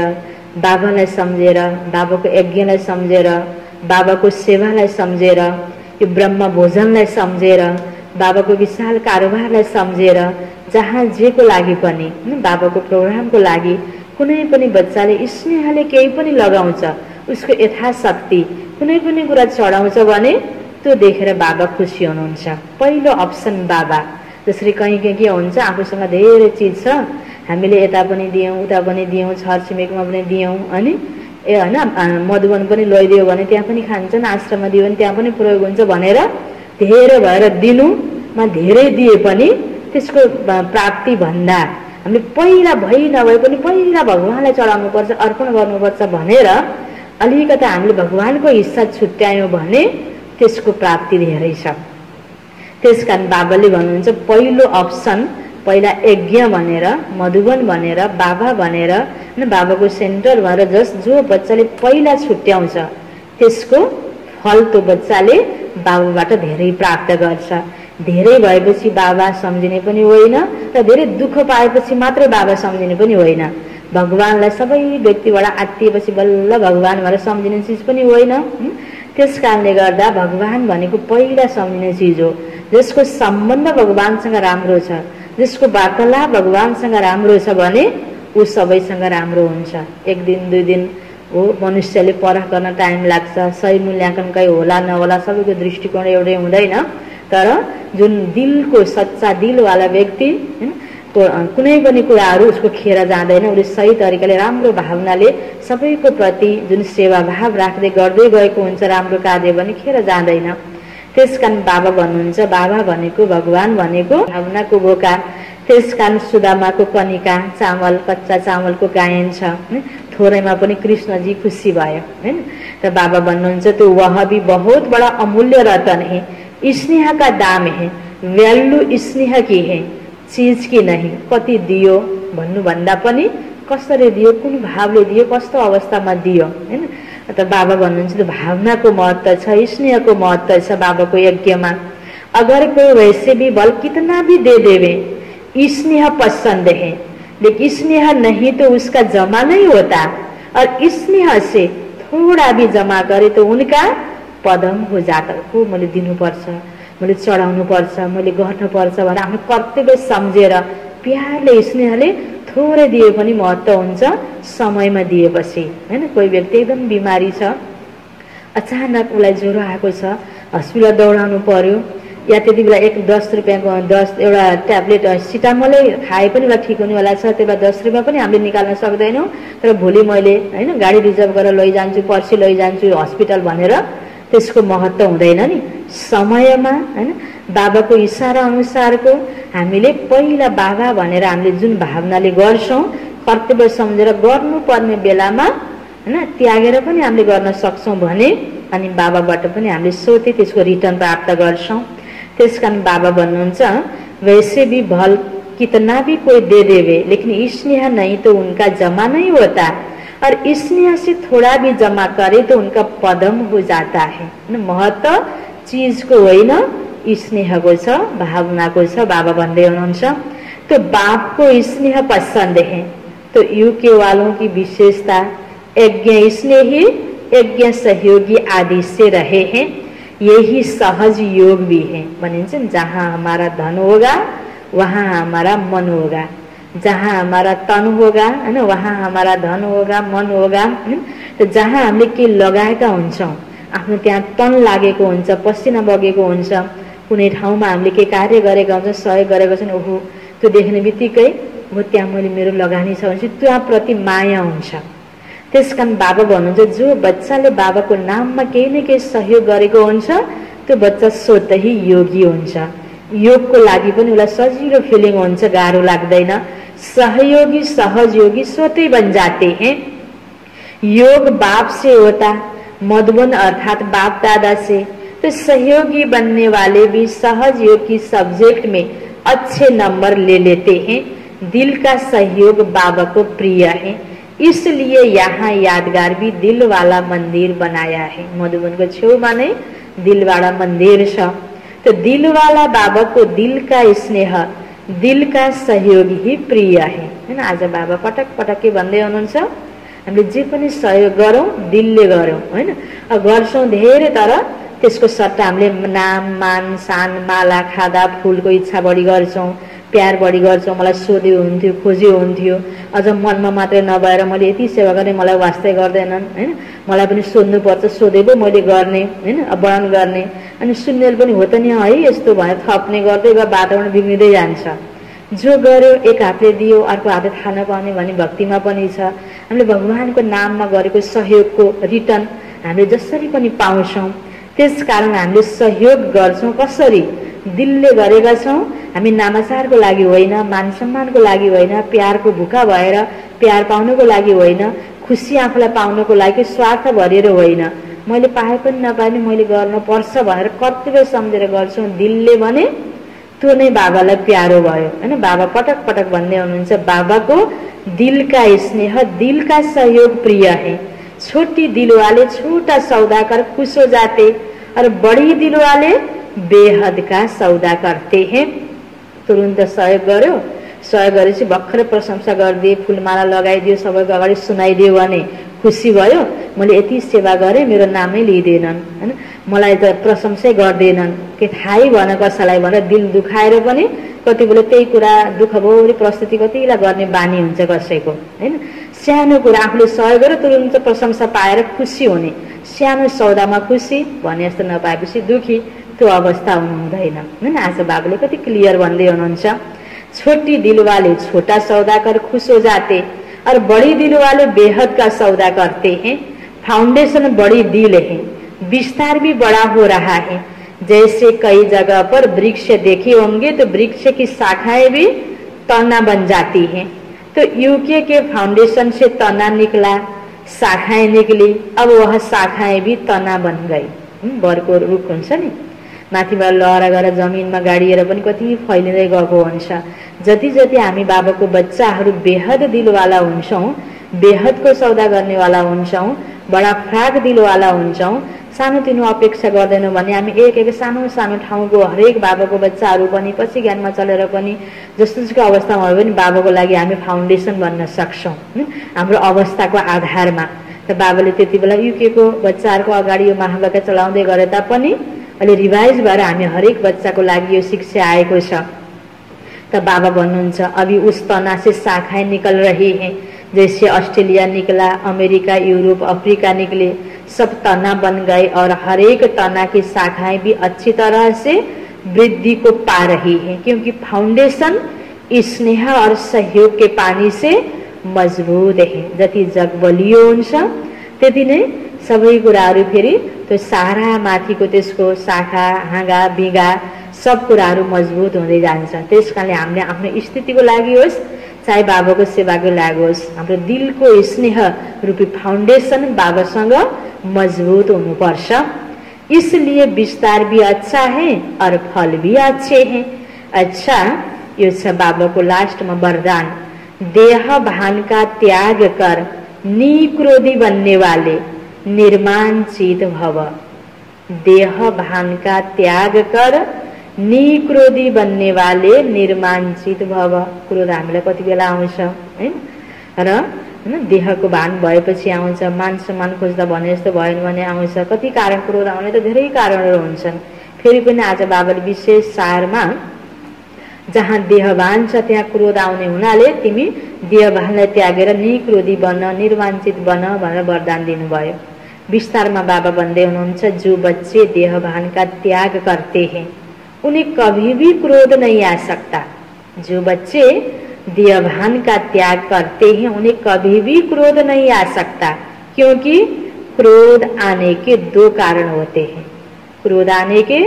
बाबालाई सम्झेर, बाबाको यज्ञलाई सम्झेर, बाबाको सेवालाई सम्झेर, यो ब्रह्म भोजनलाई सम्झेर, बाबाको विशाल कारोबारलाई सम्झेर, जहाँ जेको लागि पनि बाबाको प्रोग्रामको लागि कुनै पनि बच्चाले स्नेहले केही पनि लगाउँछ, उसको यथाशक्ति कुनै पनि कुरा चढाउँछ भने त्यो देखेर बाबा खुसी हुनुहुन्छ। पहिलो अप्सन बाबा। जसरी कहीँ के हुन्छ, आफूसँग धेरै चिज छ, हामीले यता पनि दियौँ, उता पनि दियौँ, छरछिमेकमा पनि दियौँ अनि हैन, मधुबन पनि लैदियो भने त्यहाँ पनि खान्छन्, आश्रममा दियो भने त्यहाँ पनि प्रयोग हुन्छ भनेर धेरै भएर दिनुमा धेरै दिए पनि त्यसको प्राप्ति भन्दा हामीले पहिला भइ नभए पनि पहिला भगवानलाई चढाउनु पर्छ, अर्पण गर्नुपर्छ भनेर अलिकता हामीले भगवानको हिस्सा छुट्यायौँ भने त्यसको प्राप्ति धेरै छ। त्यसकारण बाबाले भन्नुहुन्छ पहिलो अप्सन पहिला यज्ञ भनेर, मधुबन भनेर, बाबा भनेर, बाबाको सेन्टर भनेर जो बच्चाले पहिला छुट्याउँछ त्यसको फल त्यो बच्चाले बाबाबाट धेरै प्राप्त गर्छ। धेरै भएपछि बाबा सम्झिने पनि होइन र धेरै दुःख पाएपछि मात्रै बाबा सम्झिने पनि होइन। भगवानलाई सबै व्यक्तिबाट आत्तिएपछि बल्ल भगवान भनेर सम्झिने चिज पनि होइन। त्यस कारणले गर्दा भगवान भनेको पहिला सम्झिने चिज हो। जसको सम्बन्ध भगवानसँग राम्रो छ, जसको वार्तालाप भगवानसँग राम्रो छ भने ऊ सबैसँग राम्रो हुन्छ। एक दिन दुई दिन हो मनुष्यले परख गर्न टाइम लाग्छ, सही मूल्याङ्कन कहीँ होला नहोला सबैको दृष्टिकोण एउटै हुँदैन। तर जुन दिलको सच्चा दिलवाला व्यक्ति कुनै पनि कुराहरू उसको खेर जाँदैन। उसले सही तरिकाले राम्रो भावनाले सबैको प्रति जुन सेवा भाव राख्दै गर्दै गएको हुन्छ राम्रो कार्य भने खेर जाँदैन। त्यसकारण बाबा भन्नुहुन्छ, बाबा भनेको भगवान भनेको भावनाको बोका। त्यसकारण सुदामाको कनिका चामल कच्चा चामलको गायन छ, थोरैमा पनि कृष्णजी खुसी भयो हैन। त बाबा भन्नुहुन्छ त्यो वह भी बहुत बड़ा अमूल्य रतन है, स्नेह का दाम है, वैल्यू स्नेह की है, चीज की नहीं। कति दियो भन्नु भन्दा पनि कसरी दियो, कुन भावले दियो, कस्तो अवस्थामा दियो हैन। त बाबा भन्नुहुन्छ त्यो भावनाको महत्त्व छ, स्नेहको महत्त्व छ बाबाको यज्ञमा। अगर कोई वैसे भी बल कितना भी दे देवे, स्नेह पसंद है, लेकिन स्नेह नहीं तो उसका जमा नहीं होता, और स्नेह से थोड़ा भी जमा करे तो उनका पदम हो जाता। को मैले दिनुपर्छ, मैले चढाउनु पर्छ, मैले गर्नुपर्छ भनेर आफ्नो कर्तव्य सम्झेर प्यारले स्नेहले थोरै दिए पनि महत्त्व हुन्छ समयमा दिएपछि हैन। कोही व्यक्ति एकदम बिमारी छ, अचानक उसलाई ज्वरो आएको छ, हस्पिटल दौडाउनु पर्यो, या त्यति बेला 10 रुपियाँको 10 एउटा ट्याब्लेट सिटामोलै खाए पनि उसलाई ठिक हुनेवाला छ, त्यही भएर 10 रुपियाँ पनि हामीले निकाल्न सक्दैनौँ। तर भोलि मैले हैन गाडी रिजर्भ गरेर लैजान्छु, पर्सि लैजान्छु हस्पिटल भनेर त्यसको महत्त्व हुँदैन नि। समयमा हैन बाबाको इशारा अनुसारको हामीले पहिला बाबा भनेर हामीले जुन भावनाले गर्छौँ, कर्तव्य सम्झेर गर्नुपर्ने बेलामा हैन त्यागेर पनि हामीले गर्न सक्छौँ भने अनि बाबाबाट पनि हामीले सोचे त्यसको रिटर्न प्राप्त गर्छौँ। त्यसकारण बाबा भन्नुहुन्छ, वैसे भी भल कितना भी कोई दे देवे, लेकिन स्नेह नहीं तो उनका जमा नहीं होता, और स्नेह से थोड़ा भी जमा करे तो उनका पदम हो जाता है। महत्त्व चीजको होइन स्नेहको छ, भावनाको छ बाबा भन्दै हुनुहुन्छ। तो बाप को स्नेह पसंद है, तो यूके वालों की विशेषता यज्ञ स्नेही यज्ञ सहयोगी आदि से रहे हैं, यही सहज योग भी है। भनिन्छ नि, जहाँ हमारा धन होगा वहाँ हमारा मन होगा, जहाँ हमारा तन होगा हैन वहाँ हमारा धन होगा, मन होगा। त जहाँ हामीले के लगाएका हुन्छौँ, आफ्नो त्यहाँ तन लागेको हुन्छ, पसिना बगेको हुन्छ, कुनै ठाउँमा हामीले के कार्य गरेका हुन्छौँ, सहयोग गरेका छौँ, ओहो त्यो देख्ने बित्तिकै हो त्यहाँ मैले मेरो लगानी छ भने त्यहाँ प्रति माया हुन्छ। त्यसकारण बाबा भन्नुहुन्छ, जो बच्चाले बाबाको नाममा केही न केही सहयोग गरेको हुन्छ त्यो बच्चा स्वतः योगी हुन्छ। योगको लागि पनि उसलाई सजिलो फिलिङ हुन्छ, गाह्रो लाग्दैन। सहयोगी सहयोगी स्वतः बन जाते हैं। योग बाप से होता, मधुबन अर्थात बाप दादा से, तो सहयोगी बनने वाले भी सहज योग की सब्जेक्ट में अच्छे नंबर ले लेते हैं। दिल का सहयोग बाबा को प्रिय है, इसलिए यहाँ यादगार भी दिल वाला मंदिर बनाया है। मधुबन को छेउमा नै दिल वाला मंदिर छ। तो दिल वाला बाबा को दिल का स्नेह, दिल का सहयोग ही प्रिय है हैन। आज बाबा पटक पटक के भन्दै हुनुहुन्छ, हामीले जे पनि सहयोग गरौँ दिलले गरौँ हैन। गर्छौँ धेरै, तर त्यसको सट्टा हामीले नाम मान सान माला खादा फुलको इच्छा बढी गर्छौँ, प्यार बढी गर्छौँ। मलाई सोध्यो हुन्थ्यो, खोज्यो हुन्थ्यो, अझ मनमा मात्रै नभएर मैले यति सेवा गरेँ मलाई वास्तै गर्दैनन् हैन, मलाई पनि सोध्नुपर्छ, सोधे पो मैले गर्ने हैन, वर्णन गर्ने। अनि सुन्नेले पनि हो त नि है यस्तो भयो थप्ने गर्दै वा वातावरण बिग्रिँदै जान्छ। जो गर्यो एक हातले दियो अर्को हातले थाहा नपाउने भन्ने भक्तिमा पनि छ। हामीले भगवानको नाममा गरेको सहयोगको रिटर्न हामीले जसरी पनि पाउँछौँ। त्यसकारण हामीले सहयोग गर्छौँ कसरी? दिलले गरेका छौँ। हामी नामाचारको लागि होइन, मान सम्मानको लागि होइन, प्यारको भुका भएर प्यार पाउनको लागि होइन, खुसी आफूलाई पाउनको लागि स्वार्थ भरेर होइन, मैले पाए पनि नपाए पनि मैले गर्नुपर्छ भनेर कर्तव्य सम्झेर गर्छौँ दिलले भने त्यो नै बाबालाई प्यारो भयो हैन। बाबा पटक पटक भन्दै हुनुहुन्छ, बाबाको दिल का स्नेह दिल का सहयोग प्रिय है। छोटी दिल वाले छोटा सौदा कर खुश हो जाते, और बड़ी दिल वाले बेहद का सौदा करते हैं। तुरंत सहयोग गर्यो, सहयोग गरेपछि भर्खरै प्रशंसा गरिदिए, फुलमाला लगाइदियो, सबैको अगाडि सुनाइदियो भने खुसी भयो। मैले यति सेवा गरेँ, मेरो नामै लिँदैनन् हैन, मलाई त प्रशंसै गर्दैनन्, के थाहै भएन कसैलाई भनेर दिल दुखाएर पनि कति बेला त्यही कुरा दुःखभरि प्रस्तुति कतिलाई गर्ने बानी हुन्छ कसैको हैन। सानो कुरा आफूले सहयोग गरेर तुरुन्त प्रशंसा पाएर खुसी हुने, सानो सौदामा खुसी भने जस्तो नपाएपछि दुखी, त्यो अवस्था हुनु हुँदैन हैन। आज बाबुले कति क्लियर भन्दै हुनुहुन्छ, छोटी दिल वाले छोटा सौदा कर खुश हो जाते और बड़ी दिल वाले बेहद का सौदा करते हैं। फाउंडेशन बड़ी दिल है, विस्तार भी बड़ा हो रहा है। जैसे कई जगह पर वृक्ष देखे होंगे तो वृक्ष की शाखाएं भी तना बन जाती हैं। तो यूके के फाउंडेशन से तना निकला, शाखाएं निकली, अब वह शाखाएं भी तना बन गई। बरको रुख हुन्छ नि, माथिबाट लहरा गएर जमिनमा गाडिएर पनि कति फैलिँदै गएको हुन्छ। जति जति हामी बाबाको बच्चाहरू बेहद दिलवाला हुन्छौँ, बेहदको सौदा गर्नेवाला हुन्छौँ, बडा फ्राक दिलवाला हुन्छौँ, सानोतिनो अपेक्षा गर्दैनौँ भने हामी एक एक सानो सानो ठाउँको हरेक बाबाको बच्चाहरू पनि पछि ज्ञानमा चलेर पनि जस्तो अवस्थामा भए पनि बाबाको लागि हामी फाउन्डेसन बन्न सक्छौँ हाम्रो अवस्थाको आधारमा। त बाबाले त्यति बेला युकेको बच्चाहरूको अगाडि यो महावाक्य चलाउँदै गरे तापनि अहिले रिभाइज भएर हामी हरेक बच्चाको लागि यो शिक्षा आएको छ। त बाबा भन्नुहुन्छ अभी उस तना से शाखाएं निकल रही हैं, जैसे ऑस्ट्रेलिया निकला, अमेरिका, यूरोप, अफ्रीका निकले, सब तना बन गए और हर एक तना की शाखाएं भी अच्छी तरह से वृद्धि को पा रही है, क्योंकि फाउंडेशन स्नेह और सहयोग के पानी से मजबूत है। जति जग बलियो हुन्छ त्यति नै सबै कुराहरू फेरि त्यो सारा माथिको त्यसको शाखा हाँगा बिगा सब कुराहरू मजबुत हुँदै जान्छ। त्यसकारणले हामीले आफ्नो स्थितिको लागि होस् चाहे बाबाको सेवाको लागि होस्, हाम्रो दिलको स्नेह रूपी फाउंडेशन बाबासँग मजबूत हुनुपर्छ। इसलिए विस्तार भी अच्छा है और फल भी अच्छे हैं। अच्छा यो छ बाबाको लास्टमा वरदान, देह भान का त्याग कर निक्रोधी बनने वाले निर्माणचित भव। देह भान का त्याग कर निक्रोधी बन्ने वाले निर्माणचित भव। क्रोध हामीलाई कति बेला आउँछ हैन, र हैन देहको भान भएपछि आउँछ, मान सम्मान खोज्दा भने जस्तो भएन भने आउँछ। कति कारण क्रोध आउने त धेरै कारणहरू हुन्छन्। फेरि पनि आज बाबाले विशेष सारमा जहाँ देहभान छ त्यहाँ क्रोध आउने हुनाले तिमी देहभानलाई त्यागेर निक्रोधी बन, निर्माणचित बन भनेर वरदान दिनुभयो। विस्तारमा बाबा भन्दै हुनुहुन्छ जो बच्चे देहभान का त्याग करते हैं उन्हें कभी भी क्रोध नहीं आ सकता। जो बच्चे देहभान का त्याग करते हैं उन्हें कभी भी क्रोध नहीं आ सकता, क्योंकि क्रोध आने के दो कारण होते हैं। क्रोध आने के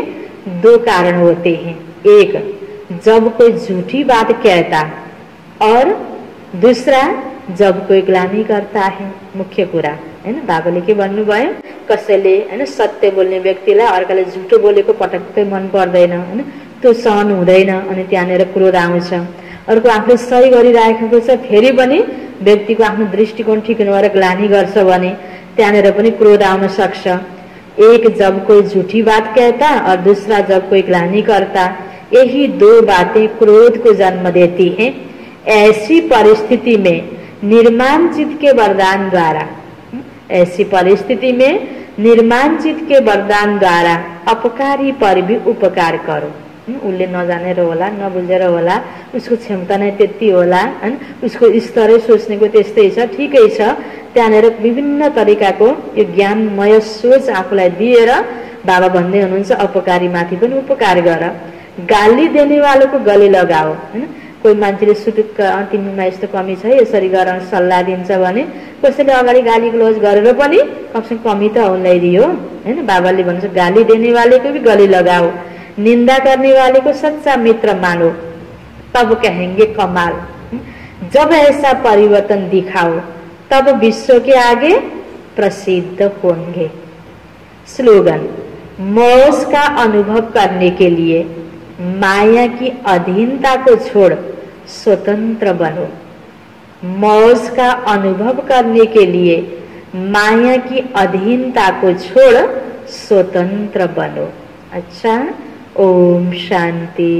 दो कारण होते हैं, एक जब कोई झूठी बात कहता और दूसरा जब कोई ग्लानी करता है। मुख्य कुरा हैन, बाबाले के भन्नुभयो, कसैले हैन सत्य बोल्ने व्यक्तिलाई अर्काले झुटो बोलेको पटक्कै मन पर्दैन हैन, त्यो सहन हुँदैन अनि त्यहाँनेर क्रोध आउँछ। अर्को आफूले सही गरिराखेको छ फेरि पनि व्यक्तिको आफ्नो दृष्टिकोण ठिक नभएर ग्लानी गर्छ भने त्यहाँनेर पनि क्रोध आउन सक्छ। एक जब कोई झूठी बात कहता और दूसरा जब कोई ग्लानी करता, यही दो बातें क्रोध को जन्म देती हैं। ऐसी परिस्थिति में निर्माणचित के वरदान द्वारा, ऐसी परिस्थिति में निर्माणचित के वरदान द्वारा अपकारी पर भी उपकार करो। उसले नजानेर होला, नबुझेर होला, उसको क्षमता नै त्यति होला हैन, उसको स्तरै सोच्नेको त्यस्तै छ, ठिकै छ। त्यहाँनेर विभिन्न तरिकाको यो ज्ञानमय सोच आफूलाई दिएर बाबा भन्दै हुनुहुन्छ अपकारी माथि पनि उपकार गर। गाली देने वालोको गले लगाओ हैन, कोही मान्छेले सुटुक्क तिमीमा यस्तो कमी छ यसरी गर सल्लाह दिन्छ भने कसैले अगाडि गाली क्लोज गरेर पनि कमसेकम कमी त उसलाई दियो हैन। बाबाले भन्छ गाली देने वाले को भी गले लगाओ, निंदा करने वाले को सच्चा मित्र मानो, तब कहेंगे कमाल। जब ऐसा परिवर्तन दिखाओ तब विश्व के आगे प्रसिद्ध होंगे। स्लोगन, मौज का अनुभव करने के लिए माया की अधीनता को छोड़ स्वतंत्र बनो। मौज का अनुभव करने के लिए माया की अधीनता को छोड़ स्वतंत्र बनो। अच्छा, ओम शांति।